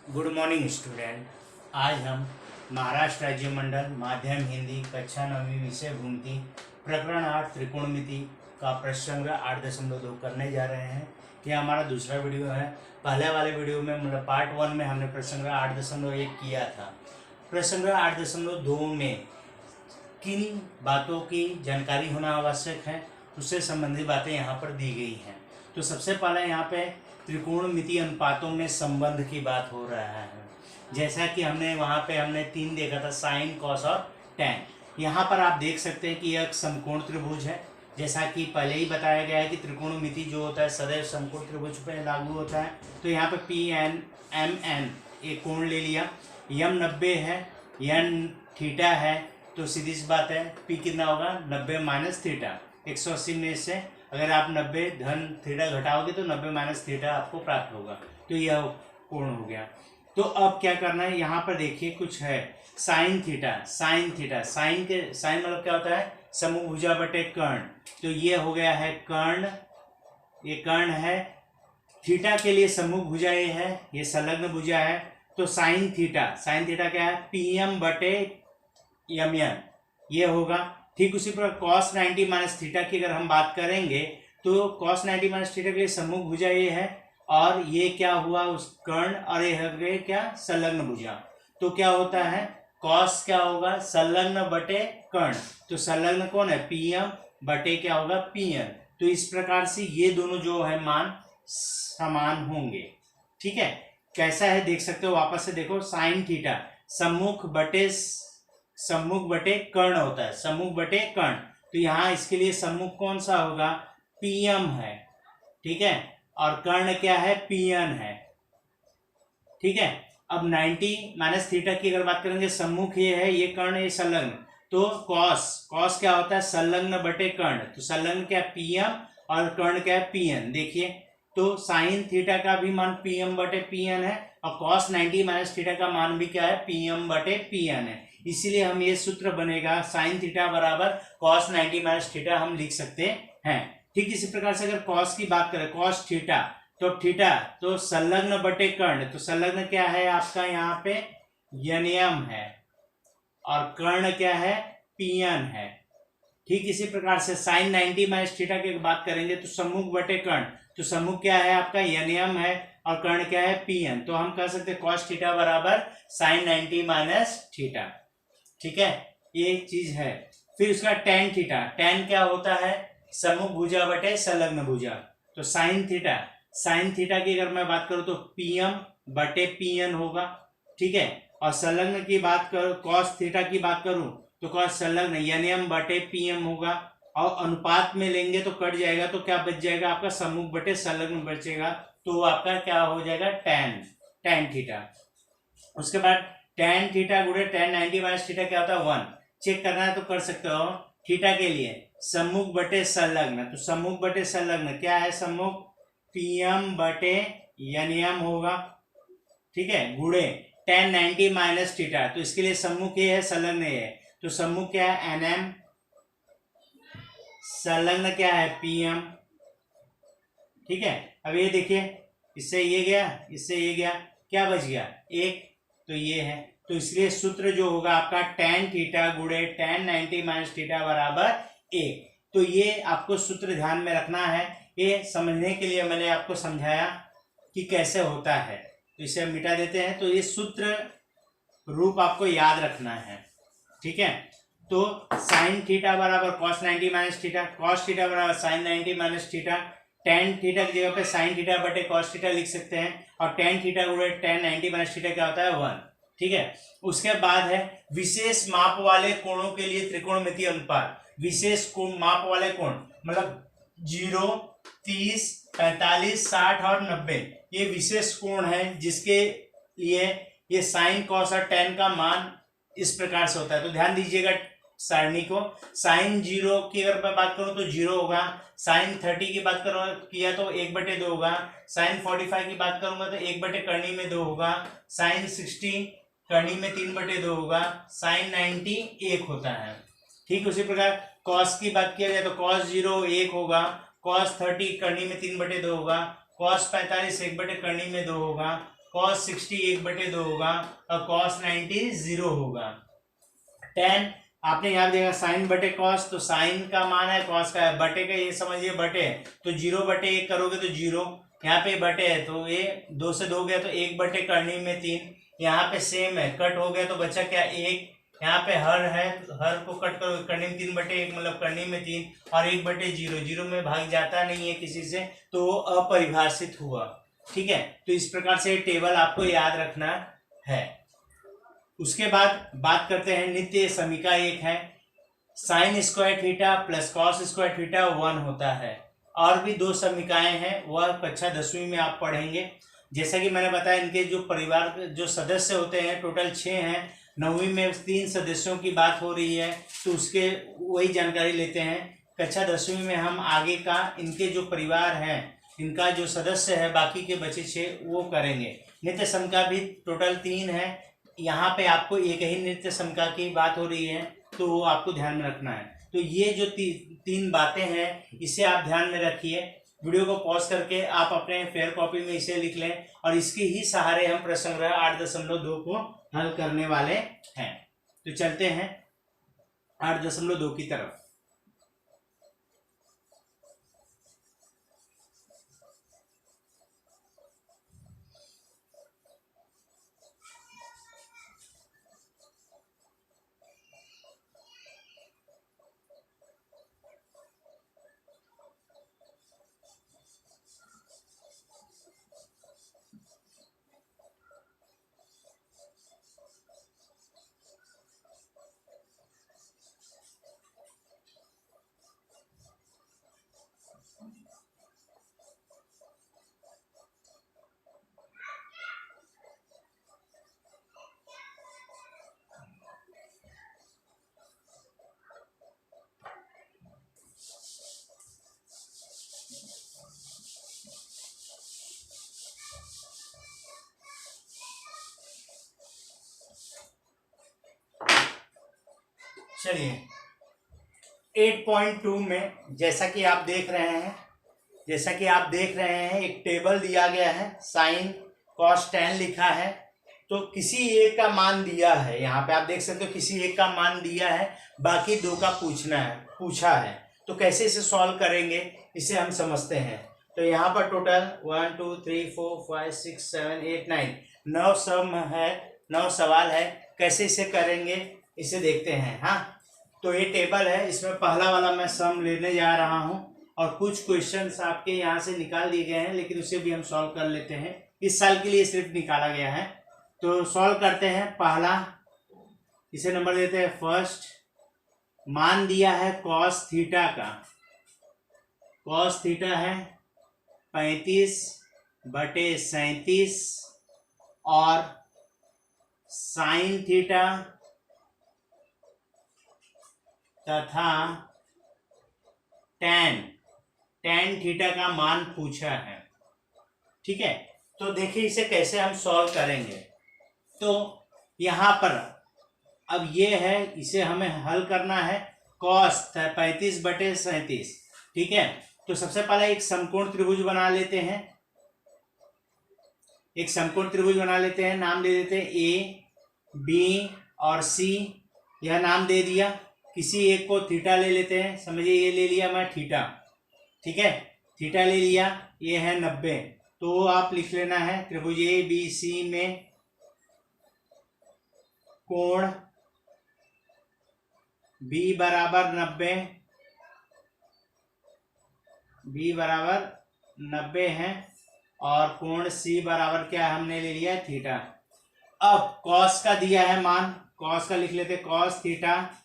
Good morning student. आज हम महाराष्ट्र राज्य मंडल माध्यम हिंदी कक्षा 9वीं विषय भूमिति प्रकरण 8 त्रिकोणमिति का प्रश्न 8.2 करने जा रहे हैं। यह हमारा दूसरा वीडियो है। पहले वाले वीडियो में मतलब पार्ट 1 में हमने प्रश्न 8.1 किया था। प्रश्न 8.2 में किन बातों की जानकारी होना आवश्यक है उससे संबंधित बातें यहाँ पर दी गई हैं। तो सबसे पहले यहाँ पे त्रिकोणमिति अनुपातों में संबंध की बात हो रहा है। जैसा कि हमने वहाँ पे हमने 3 देखा था, साइन, कॉस और टैन। यहाँ पर आप देख सकते हैं कि यह एक समकोण त्रिभुज है। जैसा कि पहले ही बताया गया है कि त्रिकोणमिति जो होता है सदैव समकोण त्रिभुज पर लागू होता है। तो यहाँ पे पी एन एम एन एक कोण ले लिया, यम 90 है, एन थीटा है। तो सीधी सी बात है पी कितना होगा 90 माइनस थीटा। 180 में से अगर आप 90 धन थीटा घटाओगे तो 90 माइनस थीटा आपको प्राप्त होगा। तो यह कोण हो गया। तो अब क्या करना है, यहाँ पर देखिए कुछ है साइन थीटा। साइन मतलब क्या होता है समभुजा बटे कर्ण। तो ये हो गया है कर्ण, ये कर्ण है। थीटा के लिए समूह भुजा ये है, ये संलग्न भुजा है। तो साइन थीटा क्या है पीएम बटे यम ये होगा। ठीक उसी प्रकार कॉस 90 माइनस थीटा की अगर हम बात करेंगे तो कॉस 90 माइनस थीटा के लिए सम्मुख भुजा ये है और ये क्या हुआ उस कर्ण, और ये हो गए क्या संलग्न भुजा। तो क्या होता है कॉस क्या होगा संलग्न बटे कर्ण। तो संलग्न कौन है पीएम बटे क्या होगा पीएन। तो इस प्रकार से ये दोनों जो है मान समान होंगे। ठीक है, कैसा है देख सकते हो, वापस से देखो साइन थीटा सम्मुख बटे कर्ण होता है, सम्मुख बटे कर्ण। तो यहाँ इसके लिए सम्मुख कौन सा होगा पीएम है। ठीक है, और कर्ण क्या है पीएन है। ठीक है, अब 90 माइनस थीटा की अगर बात करेंगे सम्मुख ये है, ये कर्ण ये संलग्न। तो कॉस क्या होता है संलग्न बटे कर्ण। तो संलग्न क्या पीएम और कर्ण क्या है पीएन। देखिए तो साइन थीटा का भी मान पीएम बटे पीएन है और कॉस 90 माइनस थीटा का मान भी क्या है पीएम बटे पीएन है। इसीलिए हम ये सूत्र बनेगा साइन थीटा बराबर कॉस 90 माइनस थीटा हम लिख सकते हैं। ठीक इसी प्रकार से अगर कॉस की बात करें कॉस थीटा तो संलग्न बटे कर्ण। तो संलग्न क्या है आपका यहाँ पे यनियम है और कर्ण क्या है पीएन है। ठीक इसी प्रकार से साइन 90 माइनस थीटा की बात करेंगे तो सम्मुख बटे कर्ण। तो सम्मुख क्या है आपका यनियम है और कर्ण क्या है पीएन। तो हम कह सकते हैं कॉस थीटा बराबर साइन 90 माइनस थीटा। ठीक है, ये चीज है। फिर उसका टैन थीटा, टैन क्या होता है सम्मुख भुजा बटे संलग्न भुजा। तो साइन थीटा की अगर मैं बात करूं तो पीएम बटे पीएन होगा। ठीक है, और संलग्न की बात करूं कॉस थीटा की बात करूं तो कॉस संलग्न एनएम बटे पीएम होगा। और अनुपात में लेंगे तो कट जाएगा, तो क्या बच जाएगा आपका सम्मुख बटे संलग्न बचेगा। तो आपका क्या हो जाएगा टैन थीटा। उसके बाद टैन थीटा गुणे टैन 90 माइनस थीटा क्या होता है 1। चेक करना है तो कर सकते हो। थीटा के लिए सम्मुख बटे संलग्न, तो सम्मुख बटे संलग्न क्या है सम्मुख पीएम बटे एनएम होगा। ठीक है, गुणे टैन 90 माइनस थीटा। तो इसके लिए सम्मुख ये है संलग्न ये है। तो सम्मुख क्या है एनएम, संलग्न क्या है पीएम। ठीक है, अब ये देखिए इससे ये गया इससे ये गया, क्या बच गया एक। तो ये है, तो इसलिए सूत्र जो होगा आपका टैन थीटा गुणे टैन 90 माइनस थीटा बराबर 1। तो ये आपको सूत्र ध्यान में रखना है। ये समझने के लिए मैंने आपको समझाया कि कैसे होता है। तो इसे हम मिटा देते हैं। तो ये सूत्र रूप आपको याद रखना है। ठीक है, तो साइन थीटा बराबर cos 90 minus theta, cos theta बराबर sine 90 minus theta. Tan theta की जगह पे साइन थीटा बटे कॉस थीटा लिख सकते हैं और टेन थीटा गुणे टेन 90 माइनस थीटा क्या होता है 1। ठीक है, उसके बाद है विशेष माप वाले कोणों के लिए त्रिकोणमितीय अनुपात। विशेष माप वाले कोण मतलब 0, 30, 45, 60 और 90 ये विशेष कोण है जिसके लिए ये साइन कॉस और टेन का मान इस प्रकार से होता है। तो ध्यान दीजिएगा सारणी को। साइन 0 की अगर मैं बात करूं तो 0 होगा। साइन 30 की बात करूँ किया तो 1/2 होगा। साइन 45 की बात करूंगा तो 1/कर्णी में 2 होगा। साइन 60 कर्णी में 3/2 होगा। साइन 90 1 होता है। ठीक उसी प्रकार कॉस की बात किया जाए तो कॉस 0 1 होगा। कॉस 30 कर्णी में 3/2 होगा। कॉस 45 1/कर्णी में 2 होगा। cos 60 1/2 होगा और cos 90 0 होगा। tan आपने यहाँ देखा साइन बटे कॉस, तो साइन का मान है कॉस का है, बटे का ये समझिए बटे है, तो 0/1 करोगे तो 0, यहाँ पे बटे है तो ये 2 से 2 गया तो 1/, करनी में 3, यहाँ पे सेम है, कट हो गया तो बचा क्या 1, यहाँ पे हर है, हर को कट करोगे करनी में 3/1 मतलब करनी में 3 और 1/0, 0 में भाग जाता नहीं है किसी से तो वो अपरिभाषित हुआ। ठीक है, तो इस प्रकार से टेबल आपको याद रखना है। उसके बाद बात करते हैं नित्य समीका एक है, sine square theta plus cos square theta 1 होता है। और भी 2 समीकाएं हैं वह कक्षा 10वीं में आप पढ़ेंगे। जैसा कि मैंने बताया इनके जो परिवार जो सदस्य होते हैं टोटल 6 हैं, 9वीं में 3 सदस्यों की बात हो रही है तो उसके वही जानकारी लेते हैं। कक्षा 10वीं में हम आगे का इनके जो परिवार हैं इनका जो सदस्य है बाकी के बचे 6 वो करेंगे। नित्य समीका भी टोटल 3 है, यहाँ पे आपको एक ही नित्य समीका की बात हो रही है तो वो आपको ध्यान में रखना है। तो ये जो 3 बातें हैं इसे आप ध्यान में रखिए। वीडियो को पॉज करके आप अपने फेयर कॉपी में इसे लिख लें और इसके ही सहारे हम प्रश्न संग्रह 8.2 को हल करने वाले हैं। तो चलते हैं 8.2 की तरफ। चलिए 8.2 में जैसा कि आप देख रहे हैं एक टेबल दिया गया है, साइन कॉस tan लिखा है, तो किसी एक का मान दिया है। यहाँ पे आप देख सकते हो किसी एक का मान दिया है, बाकी 2 का पूछा है। तो कैसे इसे सॉल्व करेंगे इसे हम समझते हैं। तो यहाँ पर टोटल 1 2 3 4 5 6 7 8 9 9 सवाल है। कैसे इसे करेंगे इसे देखते हैं। हाँ, तो ये टेबल है, इसमें पहला वाला मैं सम लेने जा रहा हूँ और कुछ क्वेश्चंस आपके यहाँ से निकाल दिए गए हैं लेकिन उसे भी हम सॉल्व कर लेते हैं। इस साल के लिए सिर्फ निकाला गया है तो सॉल्व करते हैं। पहला इसे नंबर देते हैं फर्स्ट। मान दिया है कॉस थीटा का, कॉस थीटा है 35/37 और साइन थीटा तथा tan थीटा का मान पूछा है। ठीक है, तो देखिए इसे कैसे हम सॉल्व करेंगे। तो यहाँ पर अब ये है, इसे हमें हल करना है। कॉस 35/37, ठीक है। तो सबसे पहले एक समकोण त्रिभुज बना लेते हैं, नाम दे देते हैं ए बी और सी। यह नाम दे दिया। किसी एक को थीटा ले लेते हैं, समझिए ये ले लिया मैं थीटा, ठीक है, थीटा ले लिया, ये है 90। तो आप लिख लेना है त्रिभुज ए बी सी में कोण B बराबर 90 है और कोण C बराबर क्या हमने ले लिया थीटा। अब कॉस का दिया है मान, कॉस का लिख लेते, कॉस थीटा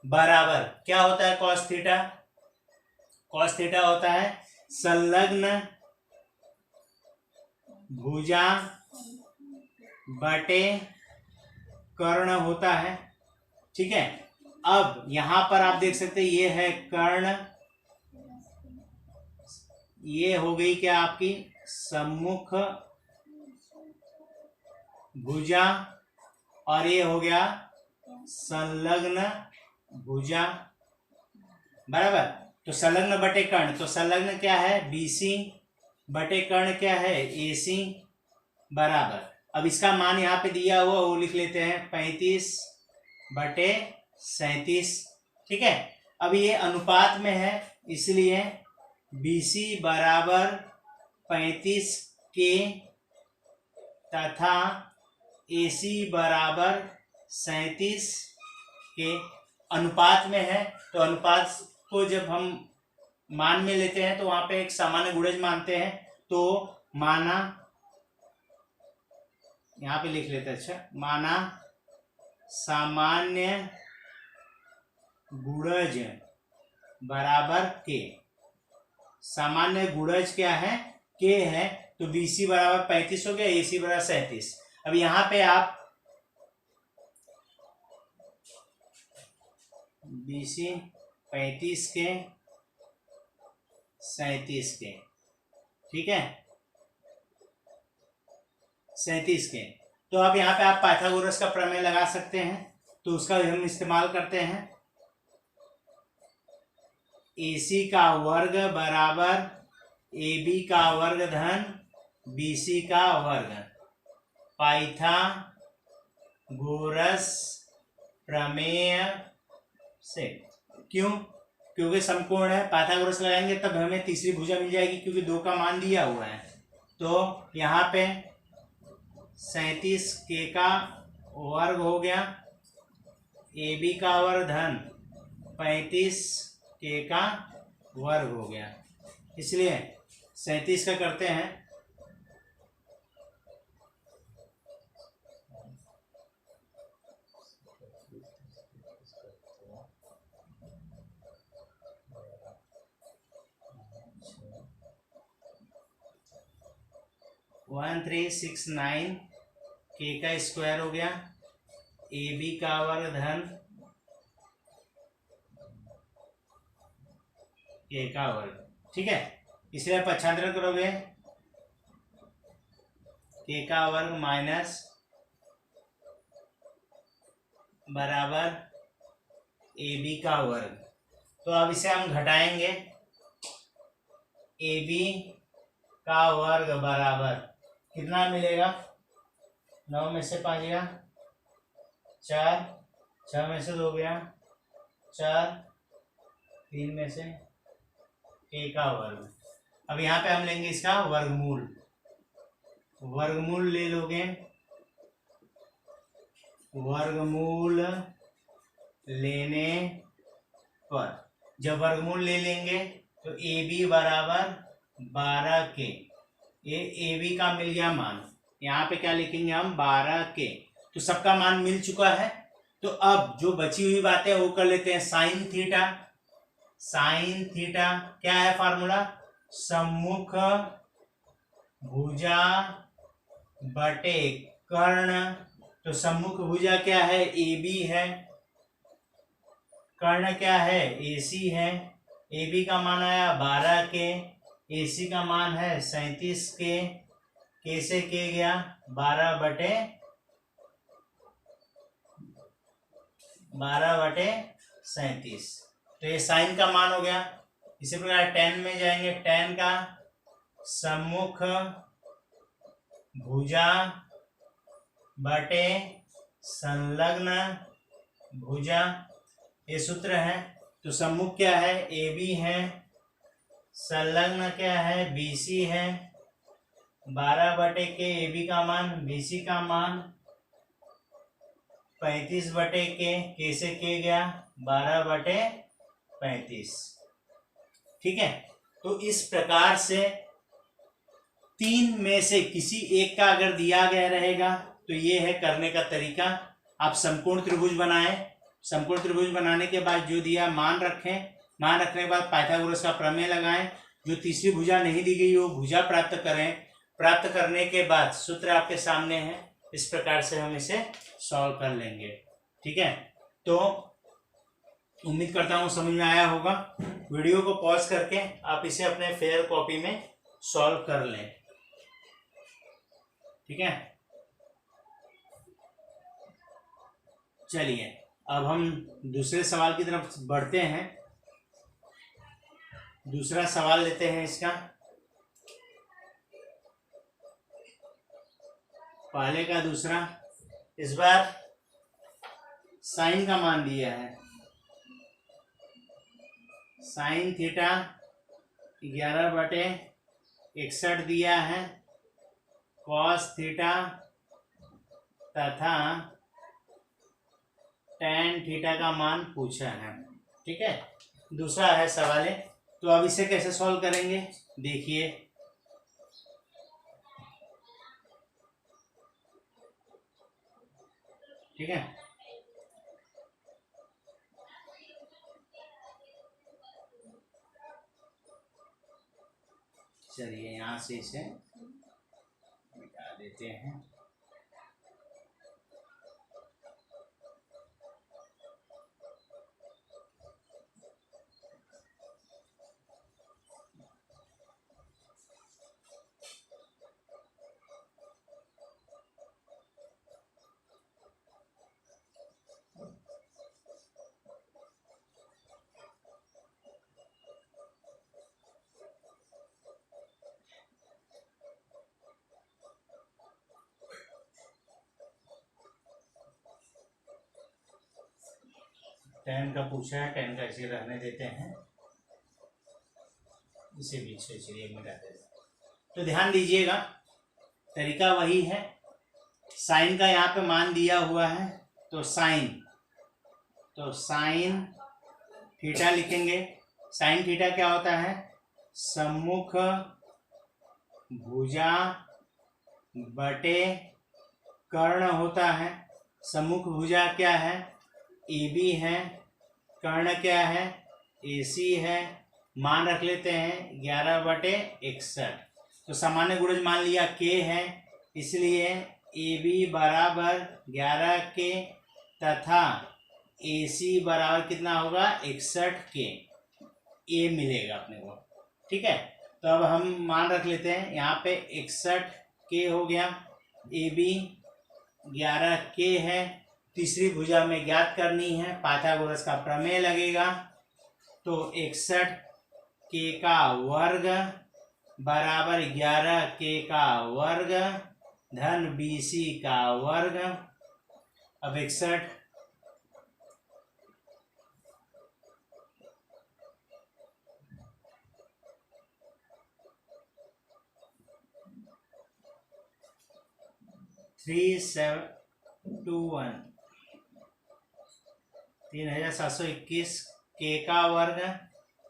बराबर क्या होता है कॉस थीटा? कॉस थीटा होता है संलग्न भुजा बटे कर्ण होता है, ठीक है। अब यहां पर आप देख सकते हैं ये है कर्ण, ये हो गई क्या आपकी सम्मुख भुजा और ये हो गया संलग्न भुजा, बराबर। तो संलग्न बटे कर्ण, तो संलग्न क्या है BC बटे कर्ण क्या है AC, बराबर। अब इसका मान यहाँ पे दिया हुआ वो लिख लेते हैं 35/37। ठीक है, अब ये अनुपात में है इसलिए BC बराबर 35K तथा AC बराबर 37K अनुपात में है। तो अनुपात को जब हम मान में लेते हैं तो वहां पे एक सामान्य गुणज मानते हैं, तो माना यहाँ पे लिख लेते हैं, अच्छा माना सामान्य गुणज बराबर के। सामान्य गुणज क्या है? के है। तो BC बराबर 35 हो गया, AC बराबर 37। अब यहाँ पे आप BC 35 के 37 के, ठीक है 37 के। तो अब यहाँ पे आप पाइथागोरस का प्रमेय लगा सकते हैं, तो उसका हम इस्तेमाल करते हैं। AC का वर्ग बराबर AB का वर्ग धन BC का वर्ग। पाइथागोरस प्रमेय से। क्यों? क्योंकि समकोण है, पाइथागोरस लगाएंगे तब हमें तीसरी भुजा मिल जाएगी, क्योंकि 2 का मान दिया हुआ है। तो यहाँ पे 37K का वर्ग हो गया, AB का वर्ग धन 35K का वर्ग हो गया। इसलिए 37 का करते हैं, वन 1369 K का स्क्वायर हो गया, AB का वर्ग धन K का वर्ग। ठीक है, इसलिए आप पक्षांतरण करोगे, K का वर्ग माइनस बराबर AB का वर्ग। तो अब इसे हम घटाएंगे, AB का वर्ग बराबर कितना मिलेगा? 9 में से 5 गया 4, 6 में से 2 गया 4, 3 में से K का वर्ग। अब यहाँ पे हम लेंगे इसका वर्गमूल। वर्गमूल ले लोगे, वर्गमूल लेने पर जब वर्गमूल ले लेंगे तो AB बराबर 12K। ये AB का मिल गया मान, यहाँ पे क्या लिखेंगे हम? 12K। तो सबका मान मिल चुका है। तो अब जो बची हुई बातें वो कर लेते हैं। साइन थीटा, साइन थीटा क्या है फार्मूला? सम्मुख भुजा बटे कर्ण। तो सम्मुख भुजा क्या है? AB है, कर्ण क्या है? AC है। AB का मान आया 12K, AC का मान है 37K, K से K गया 12/37। तो ये साइन का मान हो गया। इसी प्रकार tan में जाएंगे, tan का सम्मुख भुजा बटे संलग्न भुजा, ये सूत्र है। तो सम्मुख क्या है? AB है, संलग्न क्या है? BC है। 12/K AB का मान, BC का मान 35/K, K से K गया 12/35। ठीक है, तो इस प्रकार से 3 में से किसी एक का अगर दिया गया रहेगा तो ये है करने का तरीका। आप समकोण त्रिभुज बनाएं, समकोण त्रिभुज बनाने के बाद जो दिया मान रखें, मान रखने के बाद पाइथागोरस का प्रमेय लगाएं। जो तीसरी भुजा नहीं दी गई वो भुजा प्राप्त करें। प्राप्त करने के बाद सूत्र आपके सामने है, इस प्रकार से हम इसे सॉल्व कर लेंगे। ठीक है, तो उम्मीद करता हूँ समझ में आया होगा। वीडियो को पॉज करके आप इसे अपने फेयर कॉपी में सॉल्व कर लें। ठीक है, चलिए अब हम दूसरे सवाल की तरफ बढ़ते हैं। दूसरा सवाल लेते हैं इसका। पहले का दूसरा। इस बार साइन का मान दिया है, साइन थीटा 11/61 दिया है, कॉस थीटा तथा tan थीटा का मान पूछा है। ठीक है, दूसरा है सवाल है। तो अब इसे कैसे सॉल्व करेंगे देखिए। ठीक है, चलिए यहाँ से इसे मिटा देते हैं। tan का पूछा है, tan का इसे रहने देते हैं, इसे बीच से चलिए मिटा देते हैं। तो ध्यान दीजिएगा, तरीका वही है। साइन का यहाँ पे मान दिया हुआ है, तो साइन थीटा लिखेंगे। साइन थीटा क्या होता है? सम्मुख भुजा बटे कर्ण होता है। सम्मुख भुजा क्या है? AB है। कर्ण क्या है? AC है। मान रख लेते हैं 11/61। तो सामान्य गुणज मान लिया K है, इसलिए AB बराबर 11K तथा AC बराबर कितना होगा? 61K। A मिलेगा अपने को। ठीक है, तो अब हम मान रख लेते हैं, यहाँ पे 61K हो गया, AB 11K है। तीसरी भुजा में ज्ञात करनी है, पाइथागोरस का प्रमेय लगेगा। तो 61K का वर्ग बराबर 11K का वर्ग धन BC का वर्ग। अब 61 3721 3721 K का वर्ग,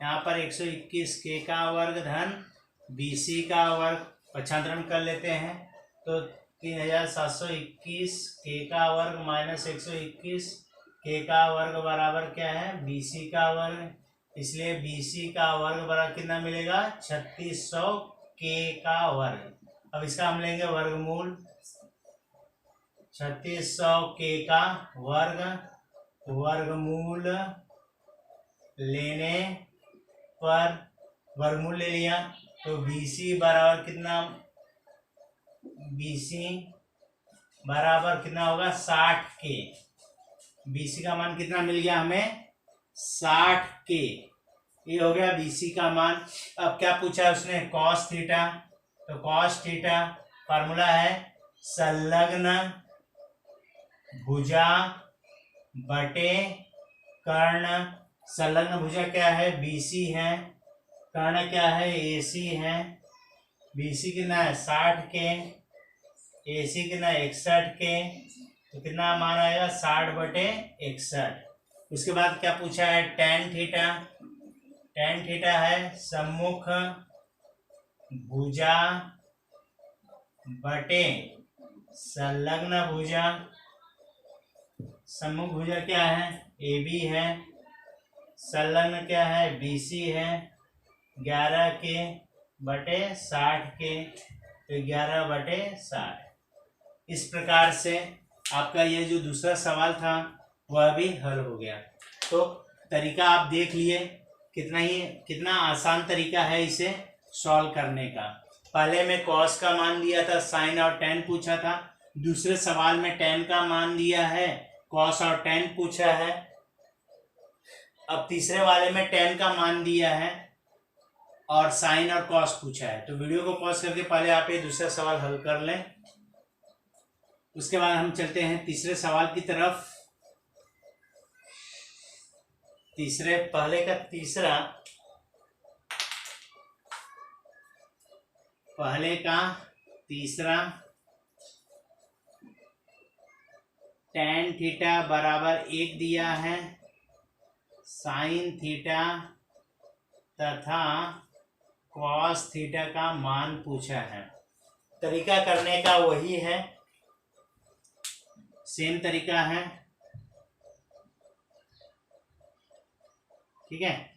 यहाँ पर 121 K का वर्ग धन BC का वर्ग। पक्षांतरण कर लेते हैं, तो 3721 K का वर्ग माइनस 121 K का वर्ग बराबर क्या है? BC का वर्ग। इसलिए BC का वर्ग बराबर कितना मिलेगा? 3600 K का वर्ग। अब इसका हम लेंगे वर्गमूल। 3600 K का वर्ग, वर्गमूल लेने पर वर्गमूल ले लिया, तो BC बराबर कितना? BC बराबर कितना होगा? 60K। BC का मान कितना मिल गया हमें? 60K। ये हो गया BC का मान। अब क्या पूछा है उसने? cos theta. तो cos थीटा फार्मूला है संलग्न भुजा बटे कर्ण। संलग्न भुजा क्या है? BC है। कर्ण क्या है? AC है। BC कितना है? 60K। AC कितना है? 61K। तो कितना मान आएगा? 60/61। उसके बाद क्या पूछा है? tan theta. tan थीटा है सम्मुख भुजा बटे संलग्न भुजा। सम्मुख भुजा क्या है? AB है। संलग्न क्या है? BC है। 11K बटे 60K, तो 11/60। इस प्रकार से आपका ये जो दूसरा सवाल था वह भी हल हो गया। तो तरीका आप देख लिए, कितना आसान तरीका है इसे सॉल्व करने का। पहले में कॉस का मान दिया था, साइन और tan पूछा था। दूसरे सवाल में tan का मान दिया है, कॉस और tan पूछा है। अब तीसरे वाले में tan का मान दिया है और साइन और कॉस पूछा है। तो वीडियो को पॉज करके पहले आप ये दूसरा सवाल हल कर लें। उसके बाद हम चलते हैं तीसरे सवाल की तरफ। पहले का तीसरा tan थीटा बराबर 1 दिया है, sin थीटा तथा cos थीटा का मान पूछा है। तरीका करने का वही है, सेम तरीका है, ठीक है।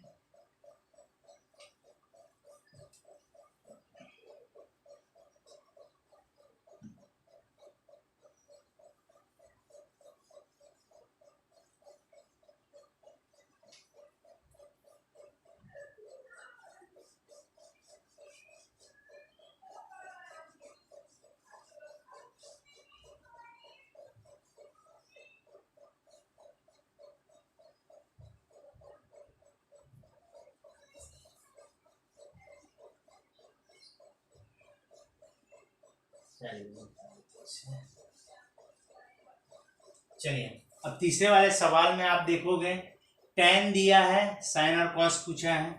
चलिए अब तीसरे वाले सवाल में आप देखोगे tan दिया है, sin और cos पूछा है,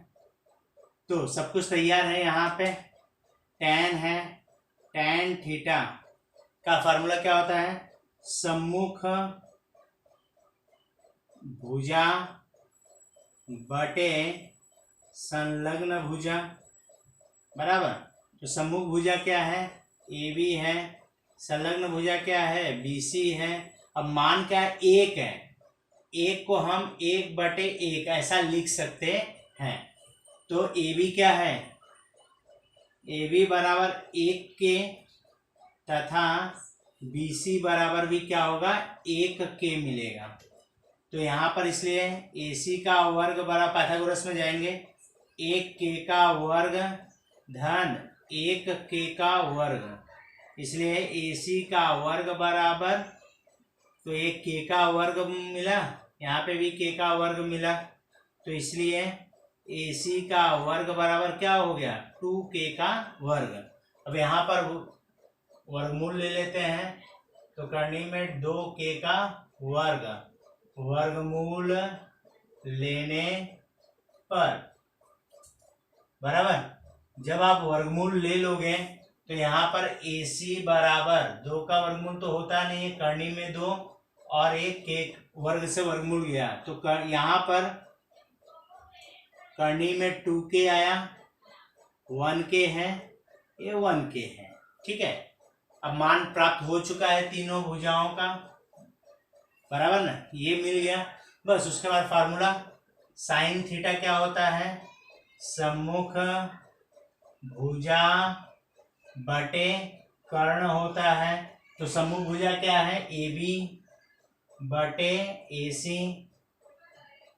तो सब कुछ तैयार है। यहाँ पे tan है, tan थीटा का फार्मूला क्या होता है, सम्मुख भुजा बटे संलग्न भुजा, बराबर। तो सम्मुख भुजा क्या है, AB है, संलग्न भुजा क्या है, BC है। अब मान क्या है, 1 है, 1 को हम 1/1 ऐसा लिख सकते हैं। तो AB क्या है, AB बराबर 1 के तथा BC बराबर भी क्या होगा, 1 के मिलेगा। तो यहाँ पर इसलिए AC का वर्ग बराबर, पाइथागोरस में जाएंगे, 1k का वर्ग धन 1k का वर्ग, इसलिए AC का वर्ग बराबर, तो 1k का वर्ग मिला, यहाँ पे भी k का वर्ग मिला, तो इसलिए AC का वर्ग बराबर क्या हो गया, 2k का वर्ग। अब यहाँ पर वर्गमूल ले लेते हैं, तो करनी में 2k का वर्ग, वर्गमूल लेने पर, बराबर। जब आप वर्गमूल ले लोगे तो यहाँ पर AC बराबर 2 का वर्गमूल तो होता नहीं है, करनी में 2 और 1 के वर्ग से वर्गमूल गया, तो यहाँ पर करनी में 2k आया, 1k है, ये 1k है, ठीक है। अब मान प्राप्त हो चुका है तीनों भुजाओं का, बराबर ना, ये मिल गया। बस उसके बाद फार्मूला, साइन थीटा क्या होता है, सम्मुख भुजा बटे कर्ण होता है। तो सम्मुख भुजा क्या है, AB बटे AC,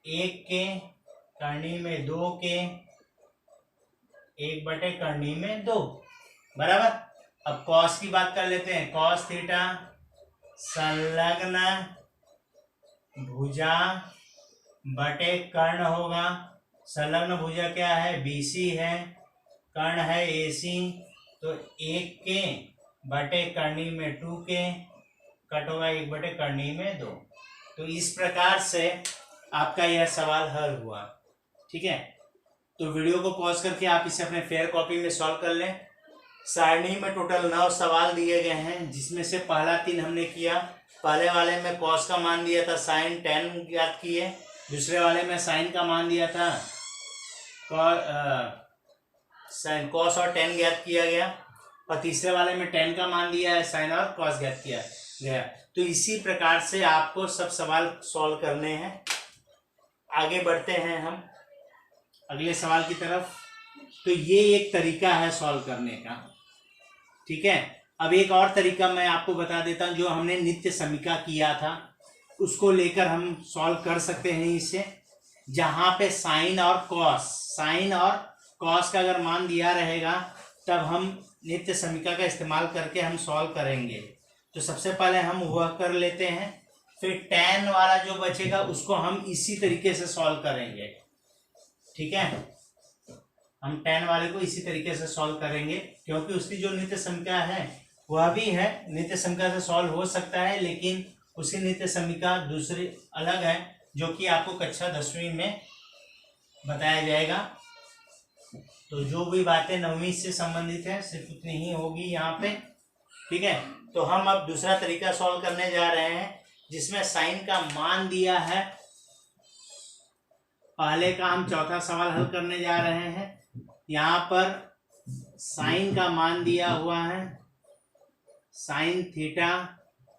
1 के करनी में 2 के, 1 बटे करनी में 2, बराबर। अब कॉस की बात कर लेते हैं, कॉस थीटा संलग्न भुजा बटे कर्ण होगा। संलग्न भुजा क्या है, BC है, कर्ण है AC, तो 1 के बटे करनी में 2 के, कट होगा 1 बटे करनी में 2। तो इस प्रकार से आपका यह सवाल हल हुआ, ठीक है। तो वीडियो को पॉज करके आप इसे अपने फेयर कॉपी में सॉल्व कर लें। सारणी में टोटल 9 सवाल दिए गए हैं, जिसमें से पहला 3 हमने किया। पहले वाले में कॉस का मान दिया था, साइन 10 ज्ञात किए। दूसरे वाले में साइन का मान दिया था, साइन कॉस और 10 ज्ञात किया गया। और तीसरे वाले में 10 का मान दिया है, साइन और कॉस ज्ञात किया गया। तो इसी प्रकार से आपको सब सवाल सॉल्व करने हैं। आगे बढ़ते हैं हम अगले सवाल की तरफ। तो ये एक तरीका है सॉल्व करने का, ठीक है। अब एक और तरीका मैं आपको बता देता हूँ, जो हमने नित्य समीका किया था उसको लेकर हम सॉल्व कर सकते हैं इसे। जहाँ पे साइन और कॉस का अगर मान दिया रहेगा, तब हम नित्य समीका का इस्तेमाल करके हम सॉल्व करेंगे। तो सबसे पहले हम वह कर लेते हैं, फिर tan वाला जो बचेगा उसको हम इसी तरीके से सॉल्व करेंगे, ठीक है। हम tan वाले को इसी तरीके से सॉल्व करेंगे, क्योंकि उसकी जो नित्य समीका है वह भी है, नित्य समीकरण से सॉल्व हो सकता है, लेकिन उसी नित्य समीकरण दूसरी अलग है जो कि आपको कक्षा 10वीं में बताया जाएगा। तो जो भी बातें 9वीं से संबंधित है सिर्फ उतनी ही होगी यहाँ पे, ठीक है। तो हम अब दूसरा तरीका सॉल्व करने जा रहे हैं जिसमें साइन का मान दिया है। पहले का हम चौथा सवाल हल करने जा रहे हैं। यहाँ पर साइन का मान दिया हुआ है, साइन थीटा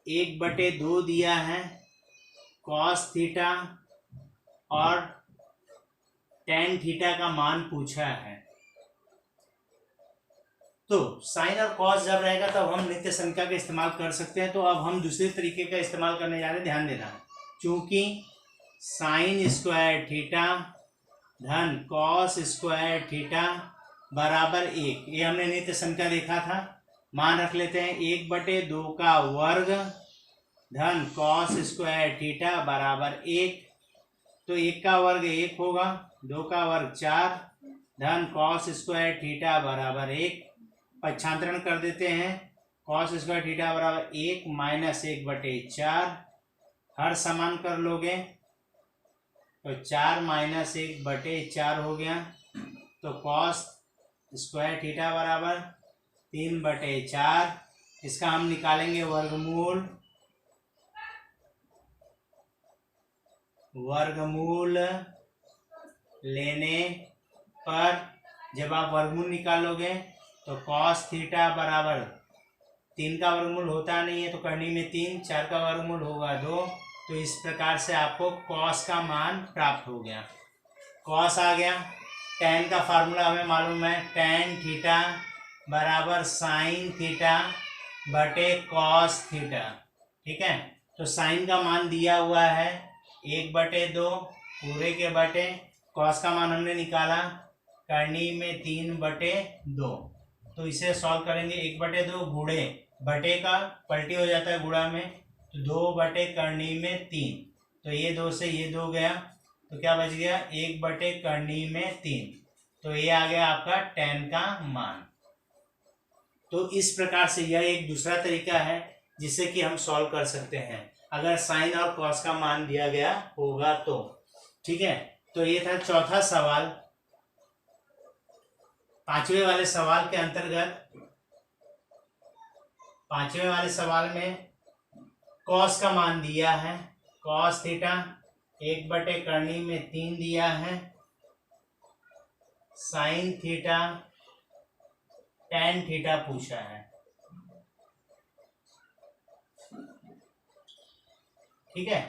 1/2 दिया है, कॉस थीटा और टेन थीटा का मान पूछा है। तो साइन और कॉस जब रहेगा तब हम नित्य संख्या का इस्तेमाल कर सकते हैं। तो अब हम दूसरे तरीके का इस्तेमाल करने जा रहे हैं, ध्यान देना। क्योंकि साइन स्क्वायर थीटा धन कॉस स्क्वायर थीटा बराबर 1, ये हमने नित्य संख्या देखा था। मान रख लेते हैं 1/2 का वर्ग धन कॉस स्क्वायर थीटा बराबर 1। तो 1 का वर्ग 1 होगा, 2 का वर्ग 4 धन कॉस स्क्वायर थीटा बराबर 1। पक्षांतरण कर देते हैं, कॉस स्क्वायर थीटा बराबर 1 माइनस 1/4, हर समान कर लोगे तो 4 माइनस 1/4 हो गया। तो कॉस स्क्वायर थीटा बराबर 3/4, इसका हम निकालेंगे वर्गमूल। वर्गमूल लेने पर जब आप वर्गमूल निकालोगे तो कॉस थीटा बराबर 3 का वर्गमूल होता नहीं है तो करनी में 3, 4 का वर्गमूल होगा 2। तो इस प्रकार से आपको कॉस का मान प्राप्त हो गया। कॉस आ गया। टेन का फार्मूला हमें मालूम है, टेन थीटा बराबर साइन थीटा बटे कॉस थीटा, ठीक है। तो साइन का मान दिया हुआ है 1/2 पूरे के बटे, कॉस का मान हमने निकाला करनी में 3/2। तो इसे सॉल्व करेंगे, 1/2 गुणे बटे का पलटी हो जाता है गुणा में, तो 2 करनी में 3। तो ये 2 से ये 2 गया तो क्या बच गया 1 करनी में 3। तो ये आ गया आपका टेन का मान। तो इस प्रकार से यह एक दूसरा तरीका है जिससे कि हम सॉल्व कर सकते हैं अगर साइन और कॉस का मान दिया गया होगा तो, ठीक है। तो ये था चौथा सवाल। पांचवें वाले सवाल के अंतर्गत, पांचवें वाले सवाल में कॉस का मान दिया है, कॉस थीटा 1 करनी में 3 दिया है, साइन थीटा टेन थीटा पूछा है, ठीक है।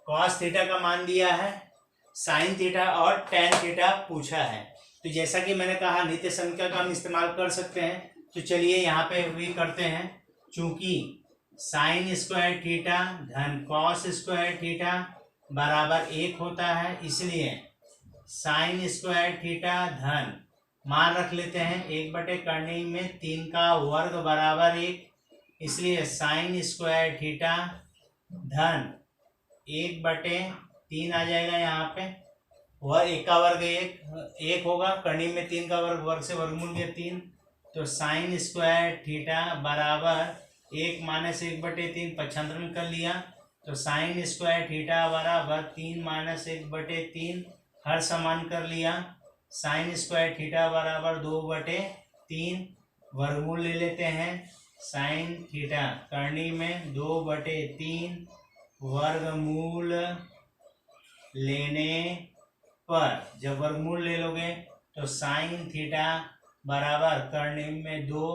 कॉस थीटा का मान दिया है, साइन थीटा और टेन थीटा पूछा है। तो जैसा कि मैंने कहा नित्य संख्या का हम इस्तेमाल कर सकते हैं, तो चलिए यहाँ पे भी करते हैं। चूंकि साइन स्क्वायर थीटा धन कॉस स्क्वायर थीटा बराबर 1 होता है, इसलिए साइन स्क्वायर थीटा धन मान रख लेते हैं 1 करनी में 3 का वर्ग बराबर 1, इसलिए साइन स्क्वायर थीटा धन 1/3 आ जाएगा यहाँ पे। वह 1 का वर्ग 1 होगा, करनी में 3 का वर्ग, वर्ग से वर्गमूल गया 3। तो साइन स्क्वायर थीटा बराबर 1 माइनस 1/3, पक्षांतरण कर लिया तो साइन स्क्वायर थीटा बराबर 3 माइनस 1/3, हर समान कर लिया। साइन स्क्वायर थीटा बराबर 2/3, वर्गमूल ले लेते हैं। साइन थीटा करनी में 2/3, वर्गमूल लेने पर जब वर्गमूल ले लोगे तो साइन थीटा बराबर करनी में 2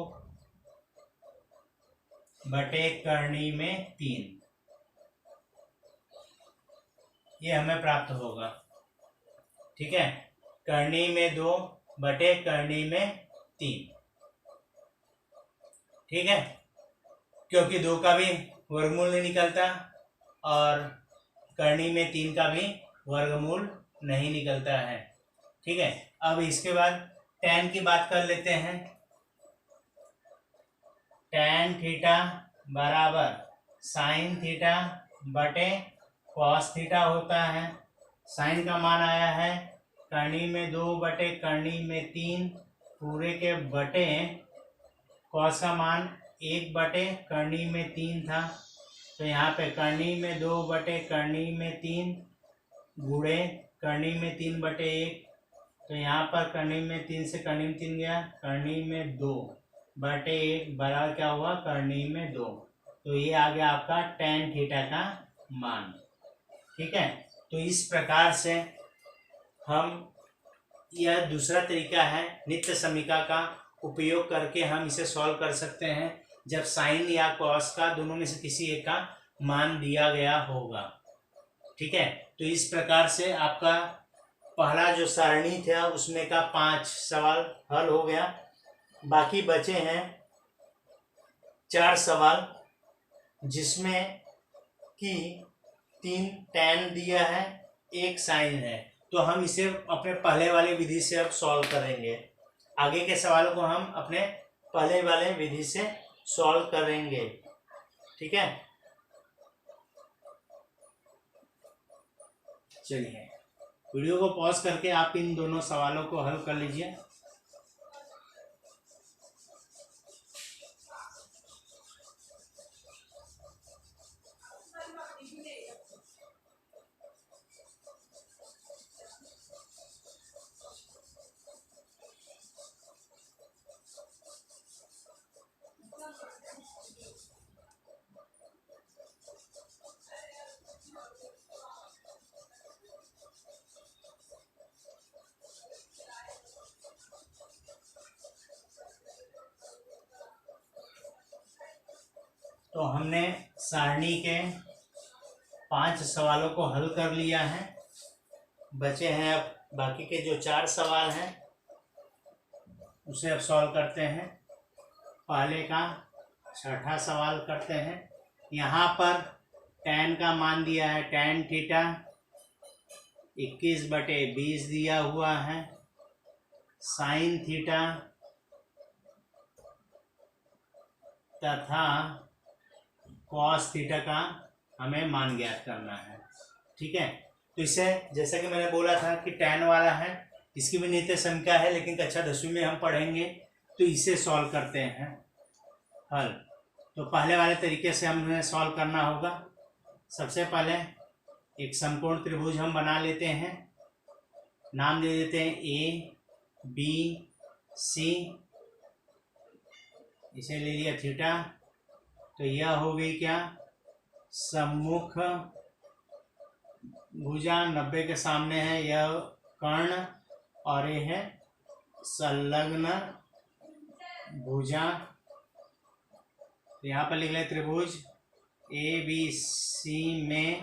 बटे करनी में 3, ये हमें प्राप्त होगा, ठीक है। करनी में 2 बटे करनी में 3, ठीक है, क्योंकि 2 का भी वर्गमूल नहीं निकलता और करनी में 3 का भी वर्गमूल नहीं निकलता है, ठीक है। अब इसके बाद टेन की बात कर लेते हैं। टेन थीटा बराबर साइन थीटा बटे कॉस थीटा होता है। साइन का मान आया है करनी में 2 बटे करनी में 3 पूरे के बटे, कॉस का मान 1 बटे करनी में 3 था, तो यहाँ पे करनी में 2 बटे करनी में 3 गुणे करनी में 3 बटे 1, तो यहाँ पर करनी में 3 से करनी में 3 गया, करनी में 2 बटे 1 बराबर क्या हुआ, करनी में 2। तो ये आ गया आपका tan थीटा का मान। ठीक है, तो इस प्रकार से हम, यह दूसरा तरीका है नित्य समीकरण का उपयोग करके हम इसे सॉल्व कर सकते हैं जब साइन या कॉस का दोनों में से किसी एक का मान दिया गया होगा। ठीक है, तो इस प्रकार से आपका पहला जो सारणी था उसमें का 5 सवाल हल हो गया। बाकी बचे हैं 4 सवाल, जिसमें कि 3 tan दिया है, 1 साइन है। तो हम इसे अपने पहले वाले विधि से अब सॉल्व करेंगे। आगे के सवालों को हम अपने पहले वाले विधि से सॉल्व करेंगे। ठीक है, चलिए वीडियो को पॉज करके आप इन दोनों सवालों को हल कर लीजिए। तो हमने सारणी के 5 सवालों को हल कर लिया है। बचे हैं अब बाकी के जो 4 सवाल हैं उसे अब सॉल्व करते हैं। पहले का छठा सवाल करते हैं। यहाँ पर tan का मान दिया है, tan थीटा 21/20 दिया हुआ है। साइन थीटा तथा कॉस थीटा का हमें मान ज्ञात करना है। ठीक है, तो इसे जैसा कि मैंने बोला था कि tan वाला है, इसकी भी नित्य संख्या है, लेकिन कक्षा 10वीं में हम पढ़ेंगे, तो इसे सॉल्व करते हैं हल। तो पहले वाले तरीके से हमें सॉल्व करना होगा। सबसे पहले एक समकोण त्रिभुज हम बना लेते हैं, नाम दे देते हैं ABC, इसे ले लिया थीटा। तो यह हो गई क्या, सम्मुख भुजा 90 के सामने है यह कर्ण, और ये है संलग्न भुजा। यहाँ पर लिख ले त्रिभुज ABC में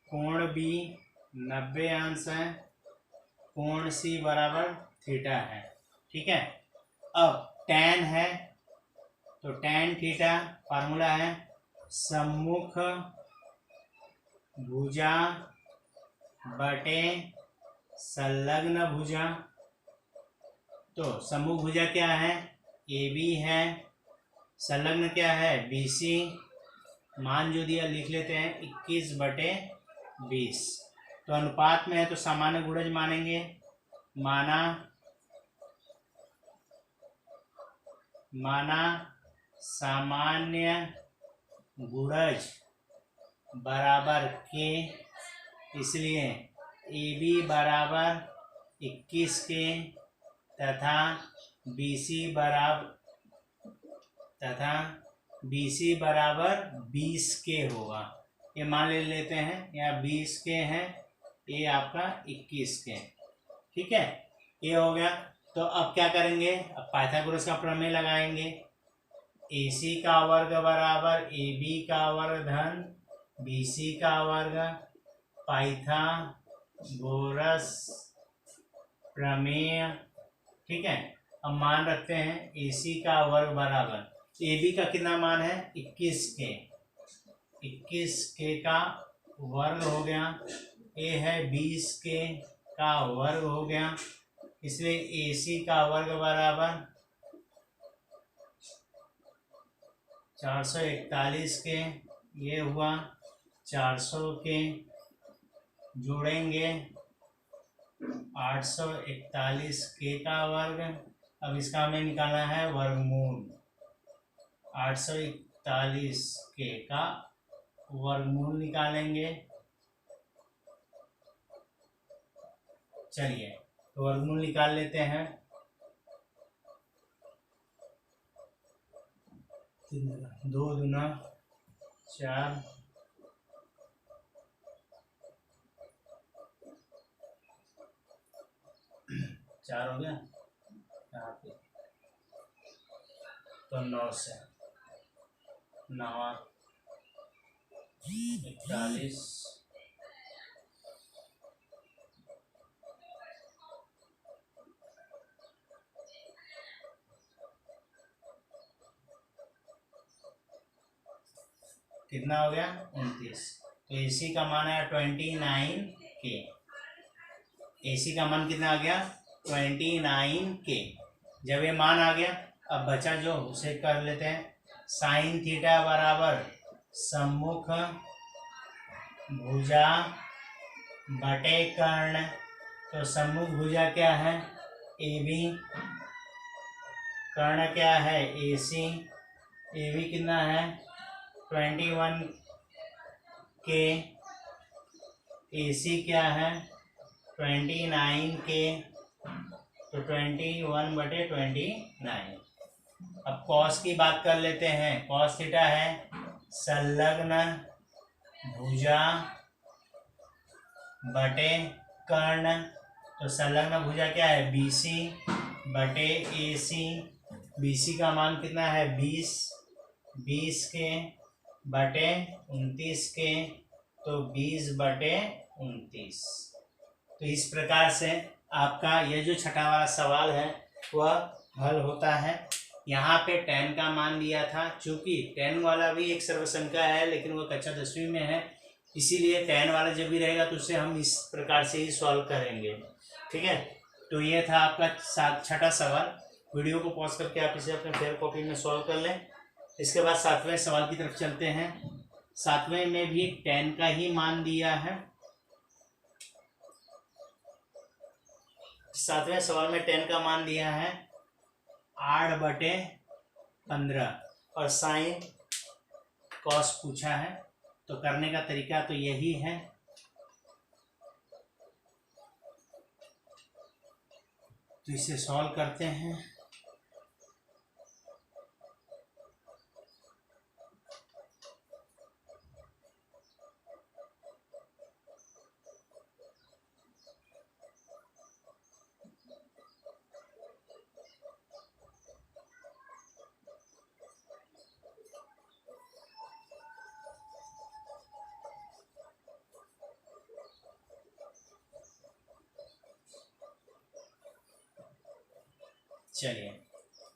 कोण B 90 अंश है, कोण C बराबर थीटा है। ठीक है, अब tan है, तो tan थीटा फार्मूला है सम्मुख भुजा बटे संलग्न भुजा। तो सम्मुख भुजा क्या है, AB है, संलग्न क्या है, BC। मान जो दिया लिख लेते हैं 21/20। तो अनुपात में है तो सामान्य गुणज मानेंगे, माना सामान्य गुणज बराबर के, इसलिए AB बराबर 21 के तथा BC बराबर 20 के होगा। ये मान ले लेते हैं, यहाँ 20 के हैं, ये आपका 21 के। ठीक है, ये हो गया। तो अब क्या करेंगे, अब पाइथागोरस का प्रमेय लगाएंगे। AC का वर्ग बराबर AB का वर्ग धन BC का वर्ग, पाइथागोरस प्रमेय। ठीक है, अब मान रखते हैं AC का वर्ग बराबर, AB का कितना मान है, 21 के, 21 के का वर्ग हो गया, A है 20 के का वर्ग हो गया, इसलिए AC का वर्ग बराबर 441 के, ये हुआ 400 के, जोड़ेंगे 841 के का वर्ग। अब इसका हमें निकालना है वर्गमूल, 841 के का वर्गमूल निकालेंगे। चलिए तो वर्गमूल निकाल लेते हैं। 2 दूना 4, 4 हो गया यहाँ पे, तो 9 से 9 41 कितना हो गया 29। तो AC का मान आया 29 के। AC का मान कितना आ गया 29 के। जब ये मान आ गया, अब बचा जो उसे कर लेते हैं। साइन थीटा बराबर सम्मुख भुजा बटे कर्ण। तो सम्मुख भुजा क्या है AB, कर्ण क्या है AC। AB कितना है 21 के, AC क्या है 29 के, तो 21/29। अब कॉस की बात कर लेते हैं। कॉस थीटा है संलग्न भुजा बटे कर्ण। तो संलग्न भुजा क्या है BC बटे AC। BC का मान कितना है 20, 20 के बटे 29 के, तो 20/29। तो इस प्रकार से आपका यह जो छठा वाला सवाल है वह हल होता है। यहाँ पे tan का मान दिया था, चूंकि tan वाला भी एक सर्वसंख्या है लेकिन वह कक्षा 10वीं में है, इसीलिए tan वाला जब भी रहेगा तो उसे हम इस प्रकार से ही सॉल्व करेंगे। ठीक है, तो ये था आपका छठा सवाल। वीडियो को पॉज करके आप इसे अपने फेयर कॉपी में सॉल्व कर लें। इसके बाद 7वें सवाल की तरफ चलते हैं। 7वें में भी tan का ही मान दिया है। 7वें सवाल में tan का मान दिया है 8/15 और साइन कॉस पूछा है। तो करने का तरीका तो यही है। तो इसे सॉल्व करते हैं। चलिए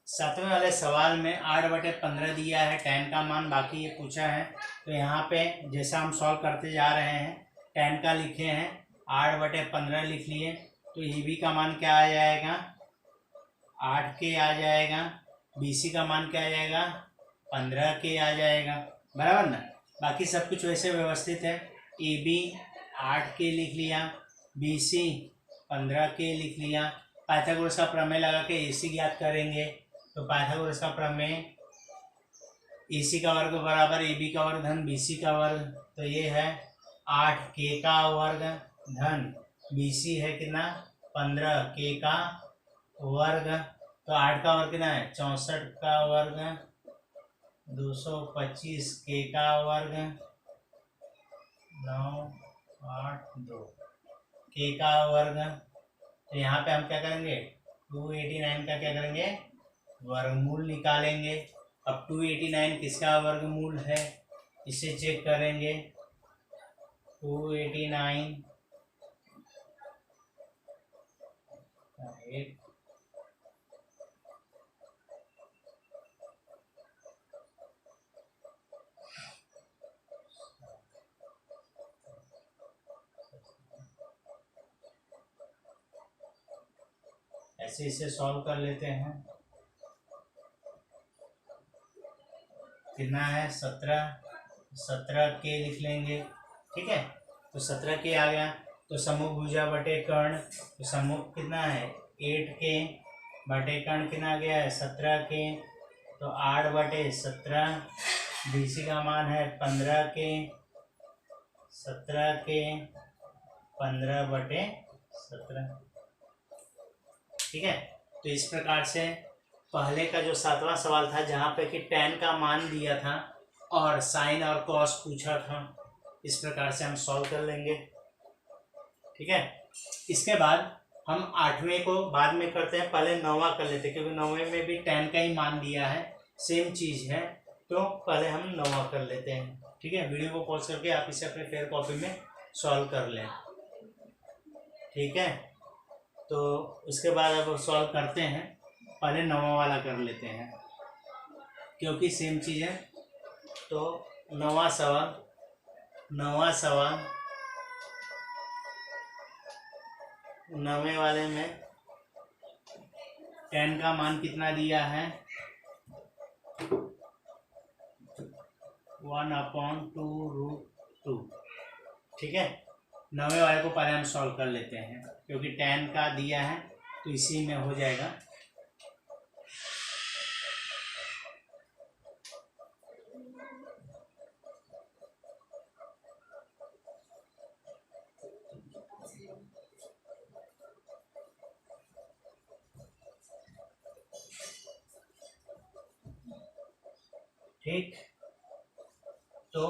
7वें वाले सवाल में 8/15 दिया है, tan का मान बाकी ये पूछा है। तो यहाँ पे जैसा हम सॉल्व करते जा रहे हैं, tan का लिखे हैं 8/15 लिख लिए। तो AB का मान क्या आ जाएगा 8 के आ जाएगा। BC का मान क्या आ जाएगा 15 के आ जाएगा, बराबर ना। बाकी सब कुछ वैसे व्यवस्थित है। AB 8 के लिख लिया, BC 15 के लिख लिया। पाइथागोरस का प्रमेय लगा के AC ज्ञात करेंगे। तो पाइथागोरस का प्रमेय AC का वर्ग बराबर AB का वर्ग धन BC का वर्ग। तो ये है 8K का वर्ग धन BC है कितना 15K का वर्ग। तो 8 का वर्ग कितना है 64 का वर्ग, 225K का वर्ग, 9 8 2 K का वर्ग। तो यहाँ पे हम क्या करेंगे 289 का क्या करेंगे वर्गमूल निकालेंगे। अब 289 किसका वर्गमूल है इसे चेक करेंगे। 289 ऐसे इसे सॉल्व कर लेते हैं। कितना है 17 के लिख लेंगे। ठीक है, तो 17 के आ गया। तो सम्मुख भुजा बटे कर्ण, तो सम्मुख कितना है 8 के बटे कर्ण कितना आ गया है 17 के। तो 8/17, BC का मान है 15 के 17 के 15/17। ठीक है। तो इस प्रकार से पहले का जो 7वां सवाल था जहाँ पे कि tan का मान दिया था और साइन और कॉस पूछा था, इस प्रकार से हम सॉल्व कर लेंगे। ठीक है। इसके बाद हम 8वें को बाद में करते हैं, पहले 9वां कर लेते हैं क्योंकि 9वें में भी tan का ही मान दिया है, सेम चीज़ है, तो पहले हम 9वां कर लेते हैं। ठीक है। वीडियो को पॉज करके आप इसे अपने फेयर कॉपी में सॉल्व कर लें। ठीक है। तो उसके बाद अब सॉल्व करते हैं, पहले 9वां वाला कर लेते हैं क्योंकि सेम चीज़ है। तो 9वां सवाल 9वें वाले में tan का मान कितना दिया है, 1/2√2। ठीक है। 9वें वाले को पहले हम सॉल्व कर लेते हैं क्योंकि tan का दिया है तो इसी में हो जाएगा। ठीक। तो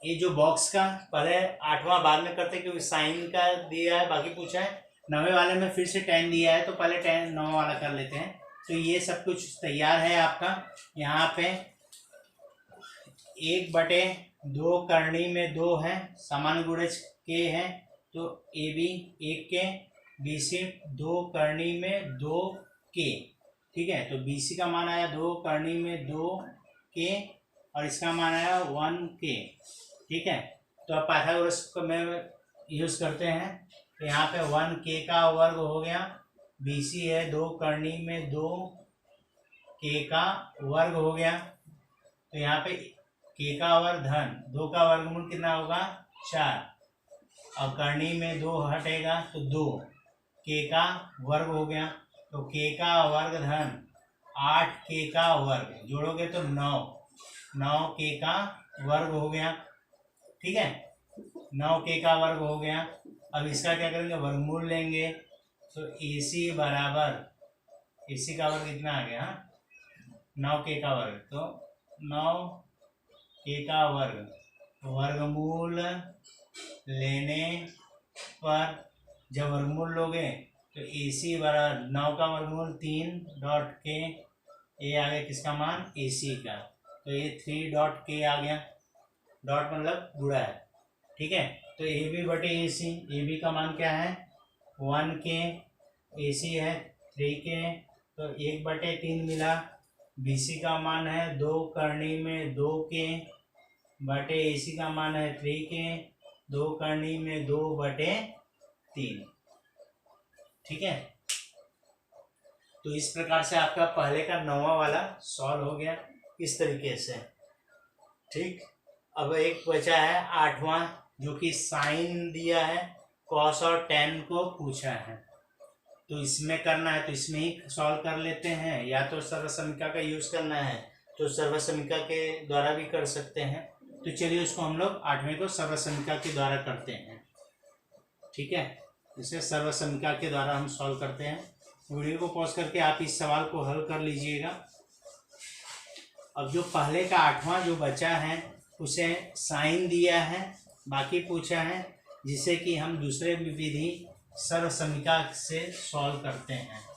ये जो बॉक्स का पहले 8वां बाद में करते हैं क्योंकि साइन का दिया है, बाकी पूछा है। 9वें वाले में फिर से tan दिया है तो पहले tan 9 वाला कर लेते हैं। तो ये सब कुछ तैयार है आपका। यहाँ पे 1/2 करनी में 2 है, समान गुणज के है, तो AB 1 के, BC 2 करनी में 2 के। ठीक है। तो BC का मान आया 2 करनी में 2 के और इसका मान आया 1 के। ठीक है। तो अब पाइथागोरस को में यूज करते हैं। तो यहाँ पे 1 के का वर्ग हो गया, BC है 2 करनी में 2 के का वर्ग हो गया। तो यहाँ पे के का वर्ग धन 2 का वर्गमूल कितना होगा 4 और करनी में 2 हटेगा तो 2 के का वर्ग हो गया। तो के का वर्ग धन 8 के का वर्ग जोड़ोगे तो 9 के का वर्ग हो गया। ठीक है। 9 के का वर्ग हो गया। अब इसका क्या करेंगे, वर्गमूल लेंगे। तो AC का वर्ग कितना आ गया, 9 के का वर्ग, तो 9 के का वर्गमूल लेने पर जब वर्गमूल लोगे तो AC बराबर 9 का वर्गमूल 3.k, ये आ गया किसका मान, AC का। तो ये 3.k आ गया, डॉट मतलब गुणा है। ठीक है। तो AB/AC, AB का मान क्या है 1k, AC है 3k, तो 1/3 मिला। BC का मान है 2 करनी में 2k बटे AC का मान है 3k, 2 करनी में 2/3। ठीक है। तो इस प्रकार से आपका पहले का 9वां वाला सॉल्व हो गया इस तरीके से। ठीक। अब एक बचा है 8वां जो कि साइन दिया है, कॉस और tan को पूछा है। तो इसमें करना है तो इसमें ही सॉल्व कर लेते हैं, या तो सर्वसमीका का यूज करना है तो सर्वसमीका के द्वारा भी कर सकते हैं। तो चलिए उसको हम लोग 8वें को सर्वसमीका के द्वारा करते हैं। ठीक है। इसे सर्वसमीका के द्वारा हम सॉल्व करते हैं। वीडियो को पॉज करके आप इस सवाल को हल कर लीजिएगा। अब जो पहले का 8वां जो बचा है उसे साइन दिया है, बाकी पूछा है, जिसे कि हम दूसरे विधि सर्वसमीका से सॉल्व करते हैं।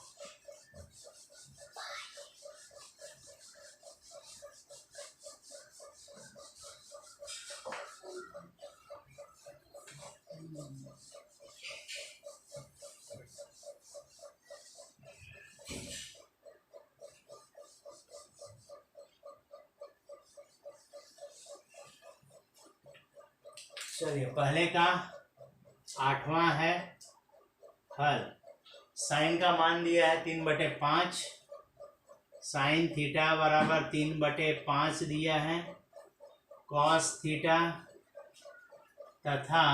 चलिए पहले का 8वां है हल। साइन का मान दिया है 3/5, साइन थीटा बराबर 3/5 दिया है, कॉस थीटा तथा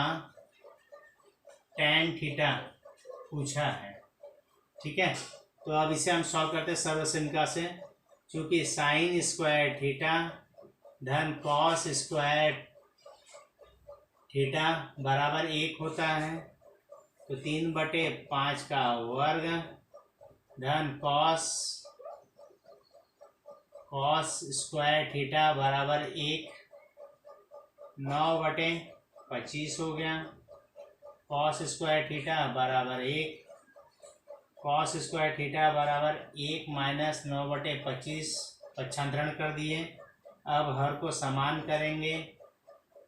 tan थीटा पूछा है। ठीक है। तो अब इसे हम सॉल्व करते हैं सर्वसमीका से। चूँकि साइन स्क्वायर थीटा धन कॉस स्क्वायर थीटा बराबर 1 होता है, तो 3/5 का वर्ग धन कॉस स्क्वायर थीटा बराबर 1, 9/25 हो गया। कॉस स्क्वायर थीटा बराबर 1, कॉस स्क्वायर थीटा बराबर 1 माइनस 9/25 पक्षांतरण कर दिए। अब हर को समान करेंगे,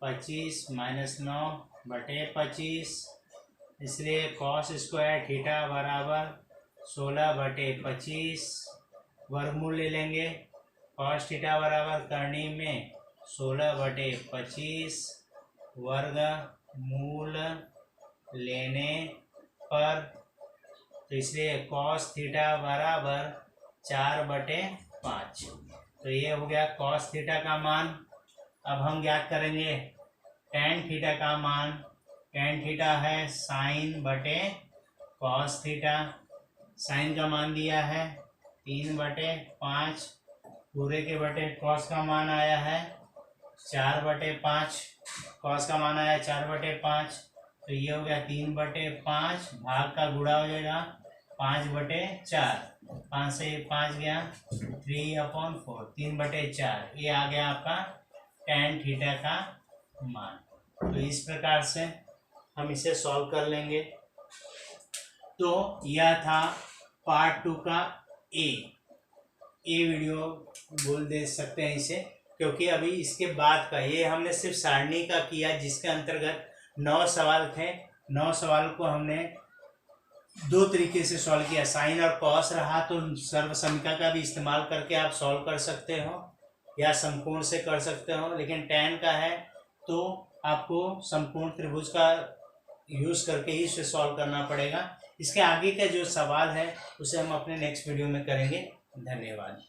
25 माइनस 9/25, इसलिए कॉस स्क्वायर थीटा बराबर 16/25। वर्गमूल ले लेंगे, कॉस थीटा बराबर करनी में 16/25 वर्गमूल लेने पर, तो इसलिए कॉस थीटा बराबर 4/5। तो ये हो गया कॉस थीटा का मान। अब हम ज्ञात करेंगे टेन थीटा का मान। टेन थीटा है साइन बटे कॉस थीटा। साइन का मान दिया है 3/5, पूरे के बटे कॉस का मान आया है 4/5, कॉस का मान आया 4/5, तो ये हो गया 3/5, भाग का गुणा हो जाएगा 5/4, 5 से 5 गया 3/4, 3/4, ये आ गया आपका टेन थीटा का मान। तो इस प्रकार से हम इसे सॉल्व कर लेंगे। तो यह था पार्ट 2 का ए वीडियो बोल दे सकते हैं इसे, क्योंकि अभी इसके बाद का ये हमने सिर्फ सारणी का किया, जिसके अंतर्गत 9 सवाल थे। 9 सवाल को हमने 2 तरीके से सॉल्व किया। साइन और कॉस रहा तो सर्वसमिका का भी इस्तेमाल करके आप सॉल्व कर सकते हो या समकोण से कर सकते हो, लेकिन टेन का है तो आपको समकोण त्रिभुज का यूज़ करके ही इसे सॉल्व करना पड़ेगा। इसके आगे का जो सवाल है उसे हम अपने नेक्स्ट वीडियो में करेंगे। धन्यवाद।